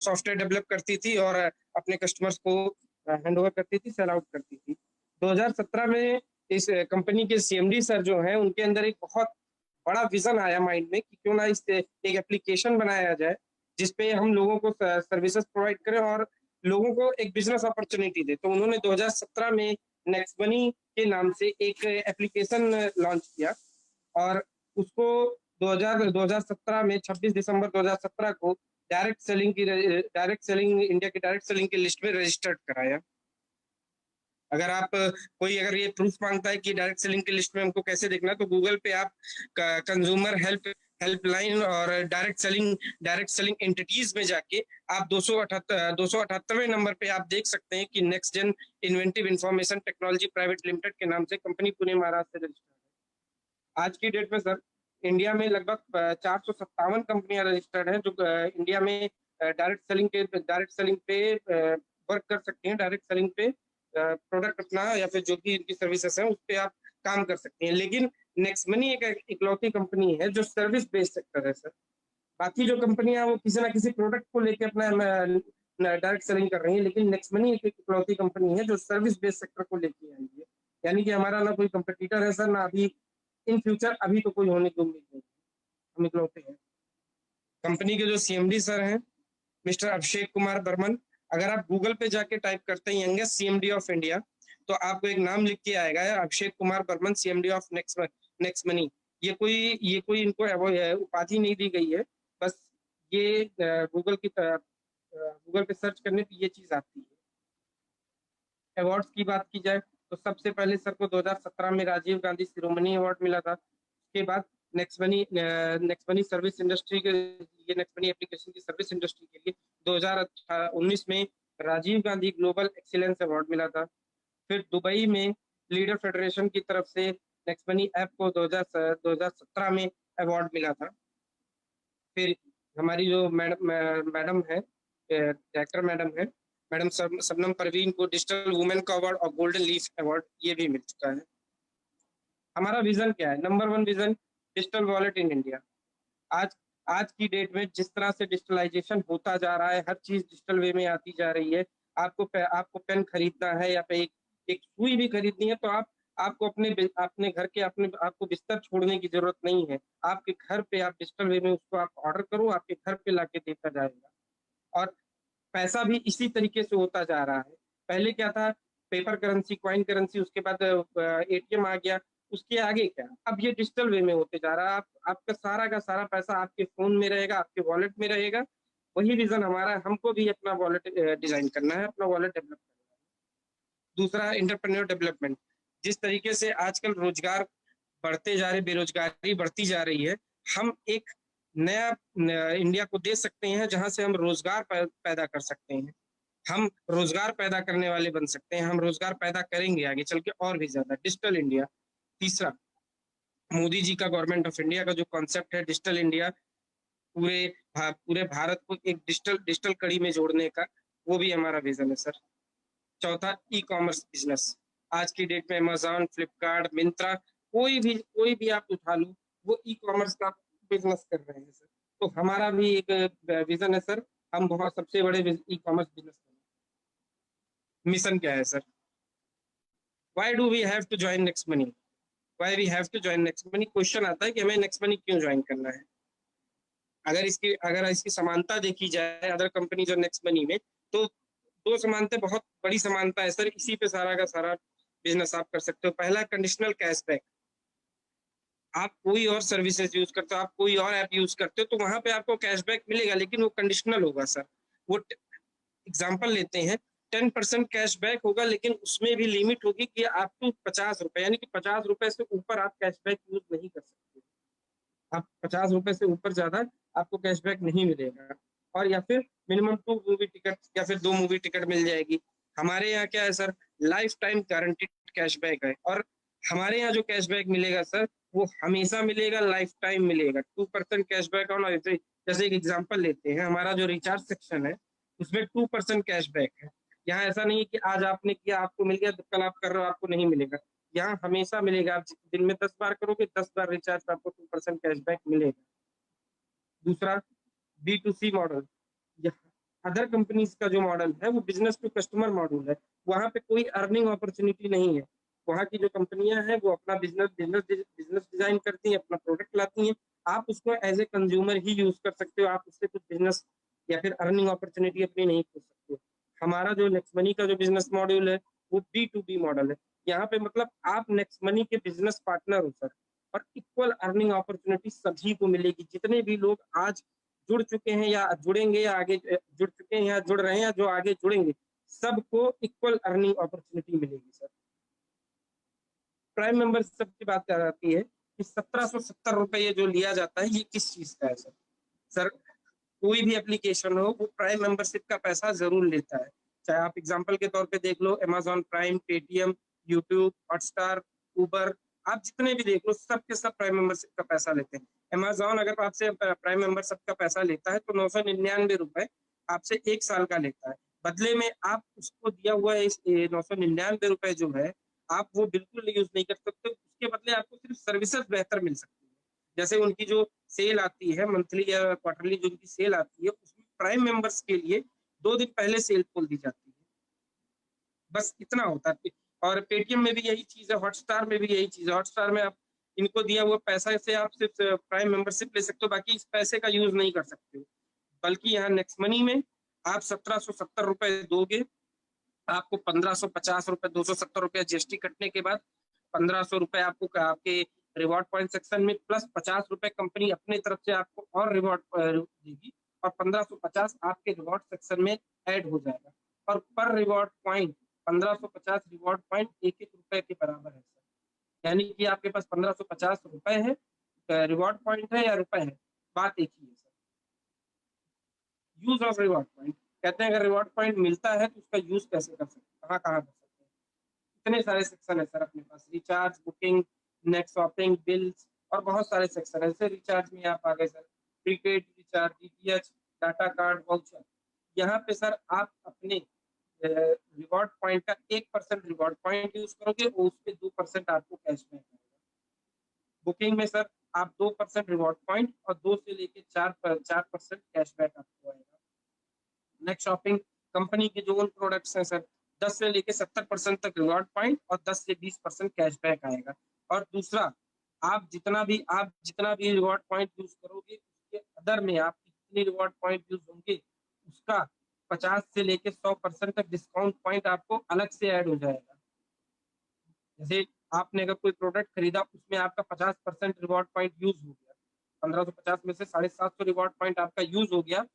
Software develop करती थी और अपने कस्टमर्स को हैंड ओवर करती थी, सेल आउट करती थी। 2017 में इस कंपनी के सीएमडी सर जो हैं, उनके अंदर एक बहुत बड़ा विजन आया माइंड में कि क्यों ना इस एक एप्लीकेशन बनाया जाए जिसपे हम लोगों को सर्विसेज प्रोवाइड करें और लोगों को एक बिजनेस अपॉर्चुनिटी दे। तो उन्होंने 2017 में नेक्स्ट मनी के नाम से एक एप्लीकेशन लॉन्च किया और उसको 2017 में 26 दिसंबर 2017 को डायरेक्ट सेलिंग इंडिया की डायरेक्ट सेलिंग की लिस्ट में रजिस्टर्ड कराया। अगर आप कोई अगर ये प्रूफ मांगता है कि डायरेक्ट सेलिंग की लिस्ट में हमको कैसे देखना है, तो गूगल पे आप कंज्यूमर हेल्पलाइन और डायरेक्ट सेलिंग एंटिटीज में जाके आप 278वें नंबर पे आप देख सकते हैं कि Next Gen Inventive Information Technology Private Limited के नाम से कंपनी पुणे महाराष्ट्र से रजिस्टर्ड है। आज की डेट में सर इंडिया में लगभग 457 कंपनियां रजिस्टर्ड हैं जो इंडिया में डायरेक्ट सेलिंग पे वर्क कर सकती हैं। डायरेक्ट सेलिंग पे प्रोडक्ट अपना या फिर जो भी इनकी सर्विसेज हैं उस पर आप काम कर सकते हैं। लेकिन नेक्स्ट मनी एक इकलौती कंपनी है जो सर्विस बेस्ड सेक्टर है सर। बाकी जो कंपनियां वो किसी ना किसी प्रोडक्ट को लेके अपना डायरेक्ट सेलिंग कर रही है, लेकिन नेक्स्ट मनी एक इकलौती कंपनी है जो सर्विस बेस्ड सेक्टर को लेके आई है। यानी कि हमारा ना कोई कंपटीटर है सर, ना अभी इन फ्यूचर अभी तो कोई होने की उम्मीद नहीं, हम इकलौते हैं। कंपनी के जो सीएमडी सर हैं मिस्टर अभिषेक कुमार बर्मन, अगर आप गूगल पे जाके टाइप करते हैं यंगेस्ट सीएमडी ऑफ इंडिया तो आपको एक नाम लिख के आएगा Abhishek Kumar Barman CMD of Next Money. ये कोई इनको उपाधि नहीं दी गई है, बस ये गूगल पे सर्च करने पे ये चीज आती है। अवार्ड्स की बात की जाए तो सबसे पहले सर को 2017 में राजीव गांधी शिरोमणि अवार्ड मिला था। उसके बाद नेक्स्ट मनी सर्विस इंडस्ट्री के ये नेक्स्ट मनी एप्लीकेशन की सर्विस इंडस्ट्री के लिए 2019 में Rajiv Gandhi global excellence award मिला था। फिर दुबई में लीडर फेडरेशन की तरफ से नेक्स्ट मनी ऐप को 2017 में अवार्ड मिला था। फिर हमारी जो मैडम है डायरेक्टर मैडम शबनम परवीन को डिजिटल वुमेन का अवार्ड और गोल्डन लीफ अवार्ड ये भी मिल चुका है। हमारा विजन क्या है? Number 1 vision digital wallet in India. आज आज की डेट में जिस तरह से डिजिटलाइजेशन होता जा रहा है, हर चीज डिजिटल वे में आती जा रही है। आपको पेन खरीदना है या फिर एक सुई भी खरीदनी है तो आपको अपने घर के आपको बिस्तर छोड़ने की जरूरत नहीं है। आपके घर पे आप डिजिटल वे में उसको आप ऑर्डर करो, आपके घर पे लाके देता जाएगा। और पैसा भी इसी तरीके से होता जा रहा है। पहले क्या था? पेपर करेंसी, कॉइन करेंसी, उसके बाद एटीएम आ गया, उसके आगे क्या? अब ये डिजिटल वे में होते जा रहा है। आपका सारा का सारा पैसा आपके फोन में रहेगा, आपके वॉलेट में रहेगा। वही विजन हमारा है, हमको भी अपना वॉलेट डिजाइन करना है, अपना वॉलेट डेवलप करना है। दूसरा एंटरप्रेन्योर डेवलपमेंट। जिस तरीके से आजकल रोजगार बढ़ते जा रहे, बेरोजगारी बढ़ती जा रही है, हम एक नया इंडिया को दे सकते हैं जहां से हम रोजगार पैदा कर सकते हैं। हम रोजगार पैदा करने वाले बन सकते हैं, हम रोजगार पैदा करेंगे आगे चल के और भी ज्यादा। Digital India. तीसरा, मोदी जी का गवर्नमेंट ऑफ इंडिया का जो कॉन्सेप्ट है डिजिटल इंडिया, पूरे भारत को एक डिजिटल कड़ी में जोड़ने का, वो भी हमारा विजन है सर। चौथा, ई कॉमर्स बिजनेस। आज की डेट में अमेजोन, फ्लिपकार्ट, मिंत्रा, कोई भी आप उठा लो, वो ई कॉमर्स का बिजनेस कर रहे हैं सर। तो हमारा भी एक विजन है सर, हम बहुत सबसे बड़े ई कॉमर्स बिजनेस करें। मिशन क्या है sir? Why do we have to join Next Money? Why we have to join Next Money? Question आता है कि हमें नेक्स्ट मनी क्यों ज्वाइन करना है। अगर इसकी समानता देखी जाए अदर कंपनी जो नेक्स्ट मनी में, तो दो समानता, बहुत बड़ी समानता है सर। इसी पे सारा का सारा बिजनेस आप कर सकते हो। पहला, कंडीशनल कैशबैक। आप कोई और सर्विसेज यूज करते हो, आप कोई और ऐप यूज करते हो, तो वहां पे आपको कैशबैक मिलेगा, लेकिन वो कंडीशनल होगा सर। वो एग्जाम्पल लेते हैं, 10% कैशबैक होगा, लेकिन उसमें भी लिमिट होगी कि आप टू 50 रुपए, यानी कि 50 रुपए से ऊपर आप कैशबैक यूज नहीं कर सकते। आप 50 रुपए से ऊपर ज्यादा आपको कैशबैक नहीं मिलेगा। और या फिर मिनिमम 2 मूवी टिकट या फिर 2 मूवी टिकट मिल जाएगी। हमारे यहाँ क्या है sir? Life time guaranteed cashback है। और हमारे यहाँ जो कैशबैक मिलेगा सर, वो हमेशा मिलेगा, लाइफ टाइम मिलेगा। 2% कैशबैक ऑन, जैसे एक एग्जाम्पल लेते हैं, हमारा जो रिचार्ज सेक्शन है उसमें 2% कैशबैक है। यहाँ ऐसा नहीं है कि आज आपने किया आपको मिल गया, कल आप कर रहे हो आपको नहीं मिलेगा। यहाँ हमेशा मिलेगा। आप दिन में 10 बार करोगे, 10 बार रिचार्ज पर आपको 2% कैशबैक मिलेगा। दूसरा, B2C मॉडल। अदर कंपनीज का जो मॉडल है वो बिजनेस टू कस्टमर मॉडल है, वहाँ पे कोई अर्निंग अपॉर्चुनिटी नहीं है। वहाँ की जो कंपनियां हैं वो अपना बिजनेस डिजाइन करती हैं, अपना प्रोडक्ट लाती हैं, आप उसको एज ए कंज्यूमर ही यूज कर सकते हो, आप उससे कुछ बिजनेस या फिर अर्निंग अपॉर्चुनिटी अपनी नहीं खोज सकते हो। हमारा जो नेक्स्ट मनी का जो बिजनेस मॉड्यूल है वो B2B मॉडल है। यहाँ पे मतलब आप नेक्स्ट मनी के बिजनेस पार्टनर हो सर, और इक्वल अर्निंग अपॉर्चुनिटी सभी को मिलेगी। जितने भी लोग आज जुड़ चुके हैं या जुड़ेंगे या आगे जुड़ चुके हैं या जुड़ रहे हैं या जो आगे जुड़ेंगे, सबको इक्वल अर्निंग अपॉर्चुनिटी मिलेगी सर। प्राइम मेंबरशिप की बात आती है कि 1770 रुपये ये जो लिया जाता है, ये किस चीज का है सर? सर कोई भी एप्लीकेशन हो वो प्राइम मेंबरशिप का पैसा जरूर लेता है। चाहे आप एग्जांपल के तौर पे देख लो, Amazon Prime, Paytm, YouTube, Hotstar, Uber, आप जितने भी देख लो सब के सब प्राइम मेंबरशिप का पैसा लेते हैं। अमेजॉन अगर आपसे प्राइम मेंबरशिप का पैसा लेता है तो 999 रुपए आपसे 1 साल का लेता है। बदले में आप उसको दिया हुआ इस 999 रुपए जो है, आप वो बिल्कुल यूज नहीं कर सकते। उसके बदले आपको सिर्फ सर्विसेज बेहतर मिल सकती है। जैसे उनकी जो सेल आती है मंथली या क्वार्टरली, जो उनकी सेल आती है उसमें प्राइम मेंबर्स के लिए 2 दिन पहले सेल खोल दी जाती है, बस इतना होता है। और पेटीएम में भी यही चीज है, हॉटस्टार में भी यही चीज है। हॉटस्टार में आप इनको दिया हुआ पैसा से आप सिर्फ प्राइम मेंबरशिप ले सकते हो, बाकी इस पैसे का यूज नहीं कर सकते हो। बल्कि यहाँ नेक्स्ट मनी में आप 1770 रुपए दोगे, आपको 1550 रुपए, 270 रुपए जीएसटी कटने के बाद 1500 रुपए आपको आपके रिवॉर्ड पॉइंट सेक्शन में, प्लस 50 रुपए कंपनी अपने तरफ से आपको और रिवॉर्ड देगी, और 1550 आपके रिवॉर्ड सेक्शन में ऐड हो जाएगा। और पर रिवॉर्ड पॉइंट 1550 रिवॉर्ड पॉइंट 1-1 रुपए के बराबर है सर। यानी कि आपके पास 1550 रुपए है, रिवॉर्ड पॉइंट है या रुपए है, बात एक ही है sir. Use of reward point कहते हैं, अगर रिवॉर्ड पॉइंट मिलता है तो उसका यूज कैसे कर सकते हैं, कहाँ कहाँ कर सकते हैं। इतने सारे सेक्शन है सर अपने पास, recharge, booking, net shopping, bills, और बहुत सारे सेक्शन है। जैसे रिचार्ज में आप आ गए sir, prepaid recharge, DTH, data card, voucher. यहाँ पे सर आप अपने रिवॉर्ड पॉइंट का 1% रिवॉर्ड पॉइंट यूज करोगे और उस पर 2% आपको कैशबैक आएगा। बुकिंग में सर आप 2% रिवॉर्ड पॉइंट और 2 से लेके 4% कैशबैक आपको आएगा। नेक्स्ट शॉपिंग, कंपनी के जो उन प्रोडक्ट्स हैं सर, 10 से लेके 70% तक रिवॉर्ड पॉइंट और 10 से 20% कैशबैक आएगा। और दूसरा, आप जितना भी रिवॉर्ड पॉइंट यूज करोगे उसके अदर में आपकी जितनी रिवॉर्ड पॉइंट यूज होंगे उसका 50 से लेके 100% तक डिस्काउंट पॉइंट आपको अलग से ऐड हो जाएगा। जैसे आपने अगर कोई प्रोडक्ट खरीदा उसमें आपका 50% रिवॉर्ड पॉइंट यूज हो गया, 1550 में से 750 रिवॉर्ड पॉइंट आपका यूज हो गया,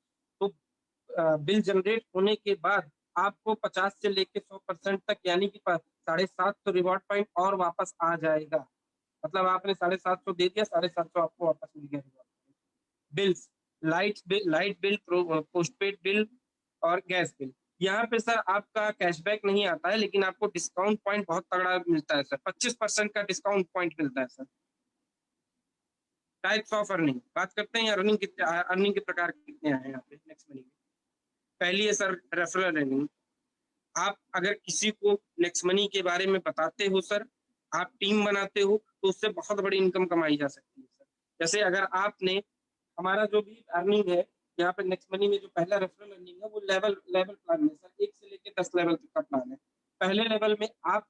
तो बिल जनरेट होने के बाद आपको 50 से लेके 100% तक, यानी कि 750 रिवॉर्ड पॉइंट और वापस आ जाएगा। मतलब आपने 750 दे दिया, 750 आपको वापस मिल गया reward. Bills, light bill, postpaid bill और गैस बिल, यहाँ पे सर आपका कैशबैक नहीं आता है, लेकिन आपको डिस्काउंट पॉइंट बहुत तगड़ा मिलता है सर, 25% का डिस्काउंट पॉइंट मिलता है सर। टाइप्स ऑफ अर्निंग बात करते हैं, अर्निंग कितने, अर्निंग के प्रकार कितने हैं यहाँ पे नेक्स्ट मनी में। पहली है सर रेफरल अर्निंग। आप अगर किसी को नेक्स्ट मनी के बारे में बताते हो सर, आप टीम बनाते हो, तो उससे बहुत बड़ी इनकम कमाई जा सकती है सर। जैसे अगर आपने, हमारा जो भी अर्निंग है यहाँ पे नेक्स्ट मनी में, जो पहला रेफरल अर्निंग है वो लेवल लेवल प्लान है सर, 1 से लेकर 10 लेवल तक का प्लान है। पहले लेवल में आप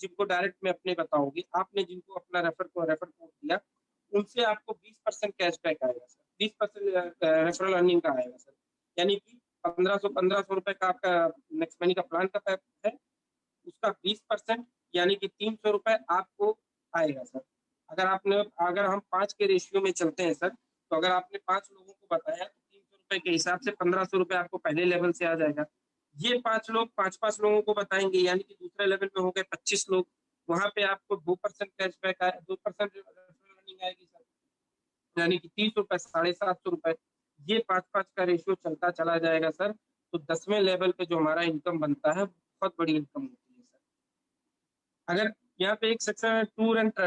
जिनको डायरेक्ट में अपने बताओगे, आपने जिनको अपना रेफर कोड दिया, उनसे आपको 20% कैशबैक आएगा सर, 20% रेफरल अर्निंग का आएगा सर। यानी कि 1500 रुपए का आपका नेक्स्ट मनी का प्लान का पैक है, उसका 20% यानी कि 300 रुपए आपको आएगा सर। अगर हम 5 के रेशियो में चलते हैं सर, तो अगर आपने 5 लोगों को बताया तो 300 रुपए के हिसाब से 1500 रुपए आपको पहले लेवल से आ जाएगा। ये 5 लोग 5-5 लोगों को बताएंगे, यानी कि दूसरे लेवल में हो गए 25 लोग, वहां पे आपको 2% कैशबैक आए, 2% अर्निंग आएगी सर, यानी कि 30 रुपए, 750 रुपए। ये 5-5 का रेशियो चलता चला जाएगा सर। तो 10वें लेवल पे जो हमारा इनकम बनता है बहुत बड़ी इनकम होती है सर। अगर यहाँ पे एक सेक्शन है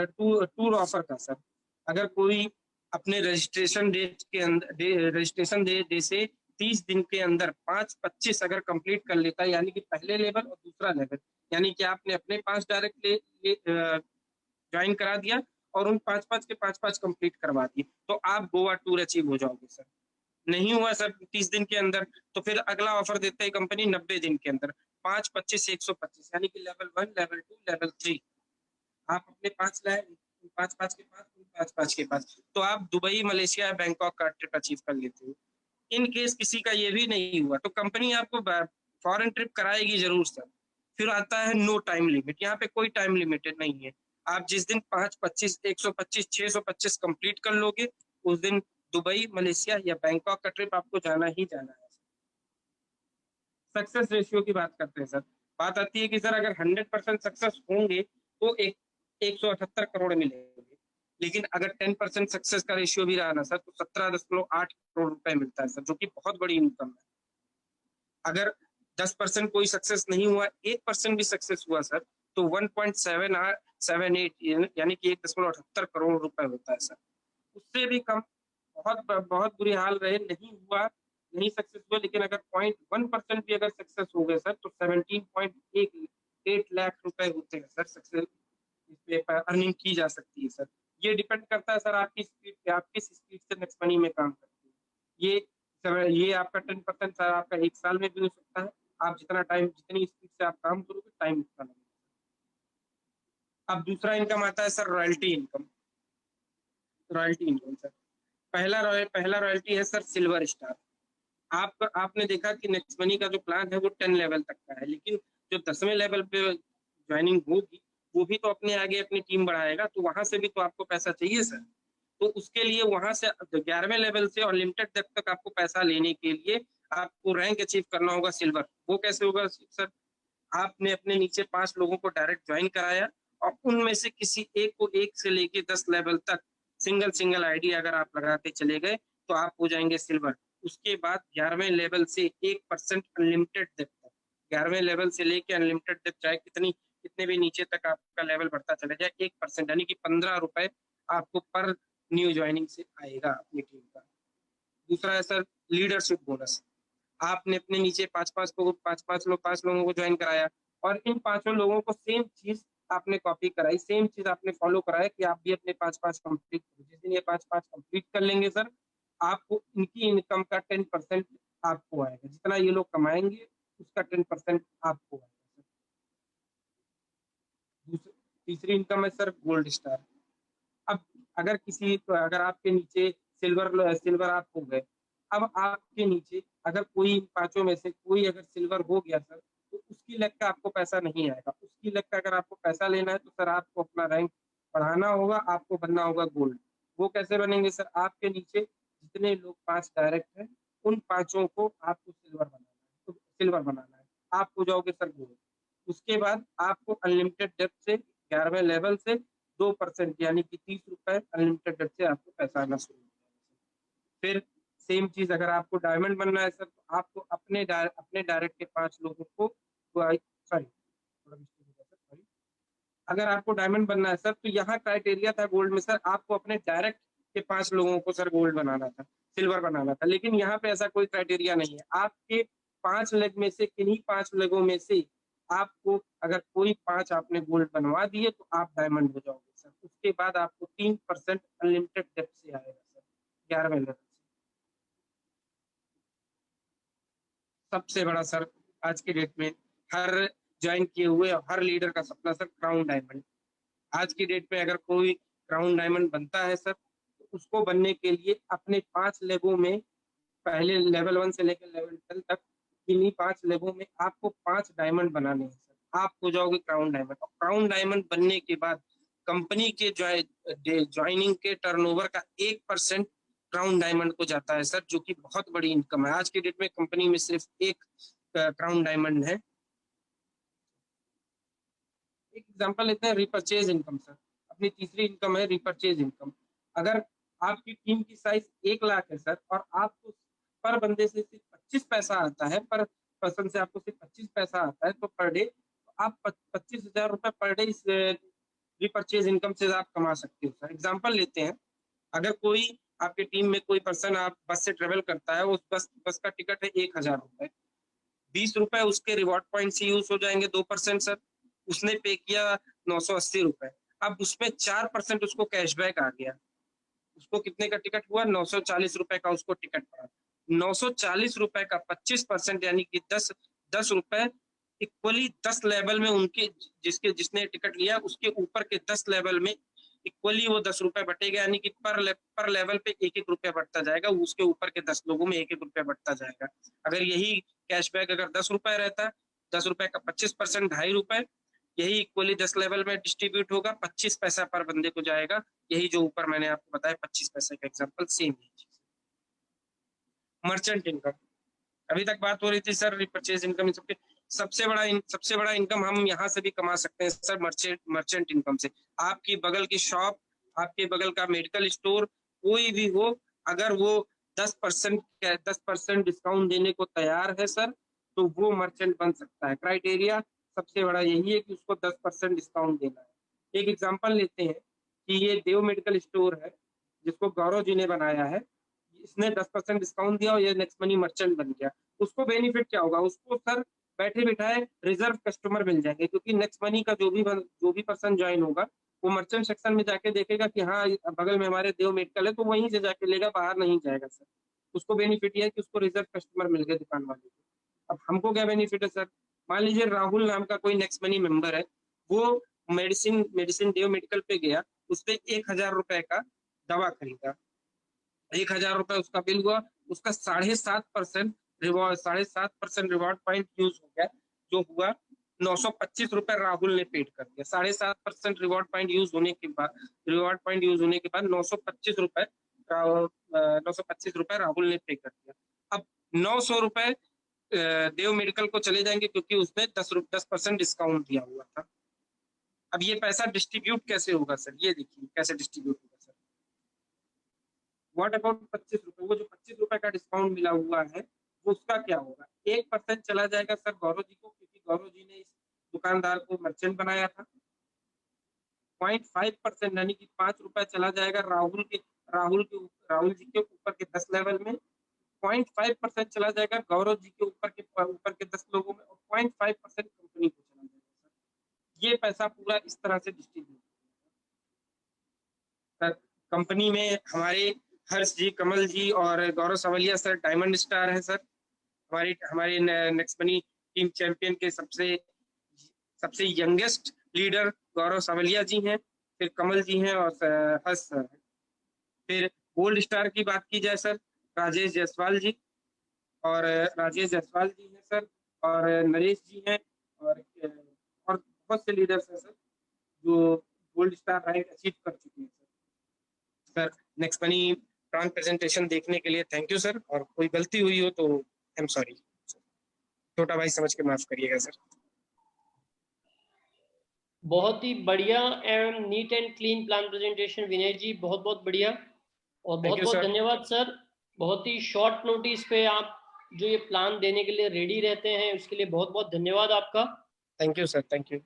टूर ऑफर का सर, अगर कोई अपने रजिस्ट्रेशन डे से 30 दिन के अंदर 5-25 अगर कंप्लीट कर लेता है, यानी कि पहले लेवल और दूसरा लेवल, यानी कि आपने अपने 5 डायरेक्ट ज्वाइन करा दिया और उन 5-5 के 5-5 कंप्लीट करवा दिए, तो आप गोवा टूर अचीव हो जाओगे सर। नहीं हुआ सर 30 दिन के अंदर, तो फिर अगला ऑफर देता है कंपनी 90 दिन के अंदर, 5, 25, 125, यानी कि लेवल 1, लेवल 2, लेवल 3। आप अपने 5 लाए, 5-5 के 5, 5-5 के 5, तो आप दुबई, मलेशिया या बैंकॉक का ट्रिप अचीव कर लेते हो। इन केस किसी का ये भी नहीं हुआ, तो कंपनी आपको फॉरेन ट्रिप कराएगी जरूर सर। फिर आता है नो टाइम लिमिट, यहाँ पे कोई टाइम लिमिटेड नहीं है। आप जिस दिन 5, 25, 125, 625 कंप्लीट कर लोगे, उस दिन दुबई, मलेशिया या बैंकॉक का ट्रिप आपको जाना ही जाना है। सक्सेस रेशियो की बात करते हैं सर। बात आती है कि सर अगर 100% सक्सेस होंगे तो 178 करोड़ मिलेंगे, लेकिन अगर 10% सक्सेस का रेशियो भी रहा ना सर, तो 17.8 करोड़ रुपए मिलता है सर, जो कि बहुत बड़ी इनकम है। अगर 10% कोई सक्सेस नहीं हुआ, 1% भी सक्सेस हुआ सर, तो 1.78 यानी कि 1.78 करोड़ रुपए होता है सर। उससे भी कम, बहुत बुरी हाल रहे, नहीं हुआ, नहीं सक्सेस हुआ, लेकिन अगर 0.1% भी अगर सक्सेस हो गए सर, तो 17.8 लाख रुपए होते हैं सर। सक्सेस इस पे अर्निंग की जा सकती है सर। ये डिपेंड करता है सर आपकी स्पीड पे, आप किस स्पीड से नेक्स्ट मनी में काम करते हैं। ये आपका 10% सर आपका 1 साल में भी हो सकता है। आप जितनी स्पीड से आप काम करोगे, टाइम उतना लगेगा। अब दूसरा इनकम आता है sir royalty income. Royalty income sir, पहला रॉयल्टी है सर सिल्वर स्टार। आपने देखा कि नेक्स्ट मनी का जो प्लान है वो 10 लेवल तक का है, लेकिन जो 10वें लेवल पे ज्वाइनिंग होगी, वो भी तो अपने आगे अपनी टीम बढ़ाएगा, तो वहां से भी तो आपको पैसा चाहिए सर। तो उसके लिए वहां से 11वें लेवल से अनलिमिटेड डेप्थ तक आपको पैसा लेने के लिए आपको रैंक अचीव करना होगा सिल्वर। वो कैसे होगा सर? आपने अपने नीचे 5 लोगों को डायरेक्ट ज्वाइन कराया, और उनमें से किसी एक को 1 से लेके 10 लेवल तक सिंगल आईडी अगर आप लगाते चले गए, तो आप हो जाएंगे सिल्वर। उसके बाद 11वें लेवल से 1% अनलिमिटेड डेप्थ तक, 11वें लेवल से लेके अनलिमिटेड डेप्थ, चाहे कितने भी नीचे तक आपका लेवल बढ़ता चले जाए, 1% यानी कि 15 रुपए आपको पर न्यू ज्वाइनिंग से आएगा अपनी टीम का। दूसरा है सर लीडरशिप बोनस। आपने अपने नीचे 5 लोगों को ज्वाइन कराया, और इन 5 लोगों को सेम चीज आपने कॉपी कराई, सेम चीज आपने फॉलो कराया कि आप भी अपने 5 कंप्लीट करो। जिस दिन ये 5 कंप्लीट कर लेंगे सर, आपको इनकी इनकम का 10% आपको आएगा। जितना ये लोग कमाएंगे, उसका 10% आपको आएगा। तीसरी इनकम है सर गोल्ड स्टार। अब अगर आपके नीचे सिल्वर आप हो गए, अब आपके नीचे अगर कोई इन 5 में से कोई अगर सिल्वर हो गया सर, तो उसकी लेग का आपको पैसा नहीं आएगा। उसकी लेग का अगर आपको पैसा लेना है, तो सर आपको अपना रैंक बढ़ाना होगा, आपको बनना होगा गोल्ड। वो कैसे बनेंगे सर? आपके नीचे जितने लोग 5 डायरेक्ट हैं, उन 5 को आपको सिल्वर बनाना है, आप हो जाओगे सर गोल्ड। उसके बाद आपको अनलिमिटेड डेप्थ से 11वें लेवल से 2% यानी कि 30 रुपए अनलिमिटेड डेप्थ से आपको पैसा आना शुरू हो जाएगा। फिर सेम चीज अगर आपको डायमंड बनना है सर, तो आपको अपने डायरेक्ट के 5 लोगों को, सॉरी थोड़ा मिस्टेक हो गया सर, सॉरी। अगर आपको डायमंड बनना है सर, तो यहाँ क्राइटेरिया था गोल्ड में सर, आपको अपने डायरेक्ट के 5 लोगों को सर गोल्ड बनाना था, सिल्वर बनाना था। लेकिन यहाँ पे ऐसा कोई क्राइटेरिया नहीं है। आपके 5 लेग में से, किन्हीं 5 लेगों में से आपको अगर कोई 5 आपने गोल्ड बनवा दिए, तो आप डायमंड हो जाओगे सर। उसके बाद आपको 3% अनलिमिटेड डेप्थ से आएगा सर, 11वें लेवल से। सबसे बड़ा सर आज के डेट में हर ज्वाइन किए हुए हर लीडर का सपना सर क्राउन डायमंड। आज की डेट में अगर कोई क्राउन डायमंड बनता है सर, तो उसको बनने के लिए अपने 5 लेगों में, पहले लेवल 1 से लेकर लेवल 10 तक, इन्हीं 5 लेवों में आपको 5 डायमंड बनाने हैं सर। आप हो जाओगे क्राउन डायमंड, और क्राउन डायमंड बनने के बाद कंपनी के ज्वाइनिंग के टर्नओवर का 1% क्राउन डायमंड को जाता है सर, जो कि बहुत बड़ी इनकम है। आज की डेट में कंपनी में सिर्फ एक क्राउन डायमंड है। एक एग्जांपल लेते हैं रिपर्चेज इनकम सर। अपनी तीसरी इनकम है रिपर्चेज इनकम। अगर आपकी टीम की साइज 1 लाख है सर, और आपको पर बंदे से सिर्फ 25 पैसा आता है, पर पर्सन से आपको सिर्फ 25 पैसा आता है, तो पर डे आप 25,000 रुपए पर डे इस रिपर्चेज इनकम से आप कमा सकते हो सर। एग्जाम्पल लेते हैं, अगर कोई आपके टीम में कोई पर्सन आप बस से ट्रेवल करता है, उस बस का टिकट है 1,000 रुपए, 20 रुपए उसके रिवॉर्ड पॉइंट से यूज हो जाएंगे, 2% सर। उसने पे किया 980 रुपए, अब उसमें 4% उसको कैशबैक आ गया। उसको कितने का टिकट हुआ? 940 रुपए का उसको टिकट पड़ा। 940 रुपए का 25% यानी कि 10 रुपए इक्वली 10 लेवल में उनके जिसने टिकट लिया उसके ऊपर के 10 लेवल में इक्वली वो 10 रुपए बटेगा, यानी कि पर लेवल पे 1-1 रुपया बढ़ता जाएगा, उसके ऊपर के 10 लोगों में 1-1 रुपया बढ़ता जाएगा। अगर यही कैशबैक अगर 10 रुपए रहता, 10 रुपए का 25% 2.5 रुपए, यही इक्वली 10 लेवल में डिस्ट्रीब्यूट होगा, 25 पैसा पर बंदे को जाएगा। यही जो ऊपर मैंने आपको बताया 25 पैसे का एग्जाम्पल, सेम है। मर्चेंट इनकम, अभी तक बात हो रही थी सर रिपर्चेज इनकम, सबके सबसे बड़ा इनकम हम यहाँ से भी कमा सकते हैं सर, मर्चेंट इनकम से। आपकी बगल की शॉप, आपके बगल का मेडिकल स्टोर, कोई भी हो, अगर वो 10% डिस्काउंट देने को तैयार है सर, तो वो मर्चेंट बन सकता है। क्राइटेरिया सबसे बड़ा यही है कि उसको 10% डिस्काउंट देना है। एक एग्जाम्पल लेते हैं कि ये देव मेडिकल स्टोर है जिसको गौरव जी ने बनाया है, इसने 10% डिस्काउंट दिया और ये नेक्स्ट मनी मर्चेंट बन गया। उसको बेनिफिट क्या होगा? उसको सर बैठे बिठाए रिजर्व कस्टमर मिल जाएंगे, क्योंकि नेक्स्ट मनी का जो भी पर्सन ज्वाइन होगा वो मर्चेंट सेक्शन में जाके देखेगा कि हाँ बगल में हमारे देव मेडिकल है, तो वहीं से जाके लेगा, बाहर नहीं जाएगा सर। उसको बेनिफिट ये है कि उसको रिजर्व कस्टमर मिल गए दुकान वाले को। अब हमको क्या बेनिफिट है सर? मान लीजिए राहुल नाम का कोई नेक्स्ट मनी मेंबर है, वो मेडिसिन देव मेडिकल पे गया, उस पर 1,000 रुपए का दवा खरीदा, 1,000 रुपए उसका बिल हुआ, उसका 7.5% रिवॉर्ड पॉइंट यूज हो गया, जो हुआ 925 रुपए राहुल ने पेड कर दिया। 7.5% रिवॉर्ड पॉइंट यूज होने के बाद 925 रुपए राहुल ने पे कर दिया। अब 900 रुपए देव मेडिकल को चले जाएंगे, क्योंकि उसने 10% डिस्काउंट दिया हुआ था। अब ये पैसा डिस्ट्रीब्यूट कैसे होगा सर? ये देखिए कैसे डिस्ट्रीब्यूट होगा सर। व्हाट अबाउट 25 रुपए? वो जो 25 रुपए का डिस्काउंट मिला हुआ है वो उसका क्या होगा? 1% चला जाएगा सर गौरव जी को, क्योंकि गौरव जी ने इस दुकानदार को मर्चेंट बनाया था। 0.5% यानी कि 5 रुपए चला जाएगा राहुल जी के ऊपर के 10 लेवल में। 0.5% चला जाएगा गौरव जी के ऊपर के 10 लोगों में, और 0.5% कंपनी को चला जाएगा सर। ये पैसा पूरा इस तरह से डिस्ट्रीब्यूट सर। कंपनी में हमारे हर्ष जी, कमल जी और गौरव सवलिया सर डायमंड स्टार है सर। हमारे नेक्स्ट मनी टीम चैंपियन के सबसे यंगेस्ट लीडर गौरव सवलिया जी हैं, फिर कमल जी हैं और हर्ष सर। फिर गोल्ड स्टार की बात की जाए सर, राजेश जायसवाल जी हैं सर, और नरेश जी हैं, और बहुत से लीडर्स हैं सर जो गोल्ड स्टार रैंक अचीव कर चुके हैं सर। नेक्स्ट मनी प्रांत प्रेजेंटेशन देखने के लिए थैंक यू सर, और कोई गलती हुई हो तो आई एम सॉरी, छोटा भाई समझ के माफ करिएगा सर। बहुत ही बढ़िया एवं neat and clean plan presentation Vinay ji, बहुत बहुत बढ़िया, और बहुत बहुत धन्यवाद सर। बहुत ही शॉर्ट नोटिस पे आप जो ये प्लान देने के लिए रेडी रहते हैं, उसके लिए बहुत बहुत धन्यवाद आपका। Thank you sir, thank you.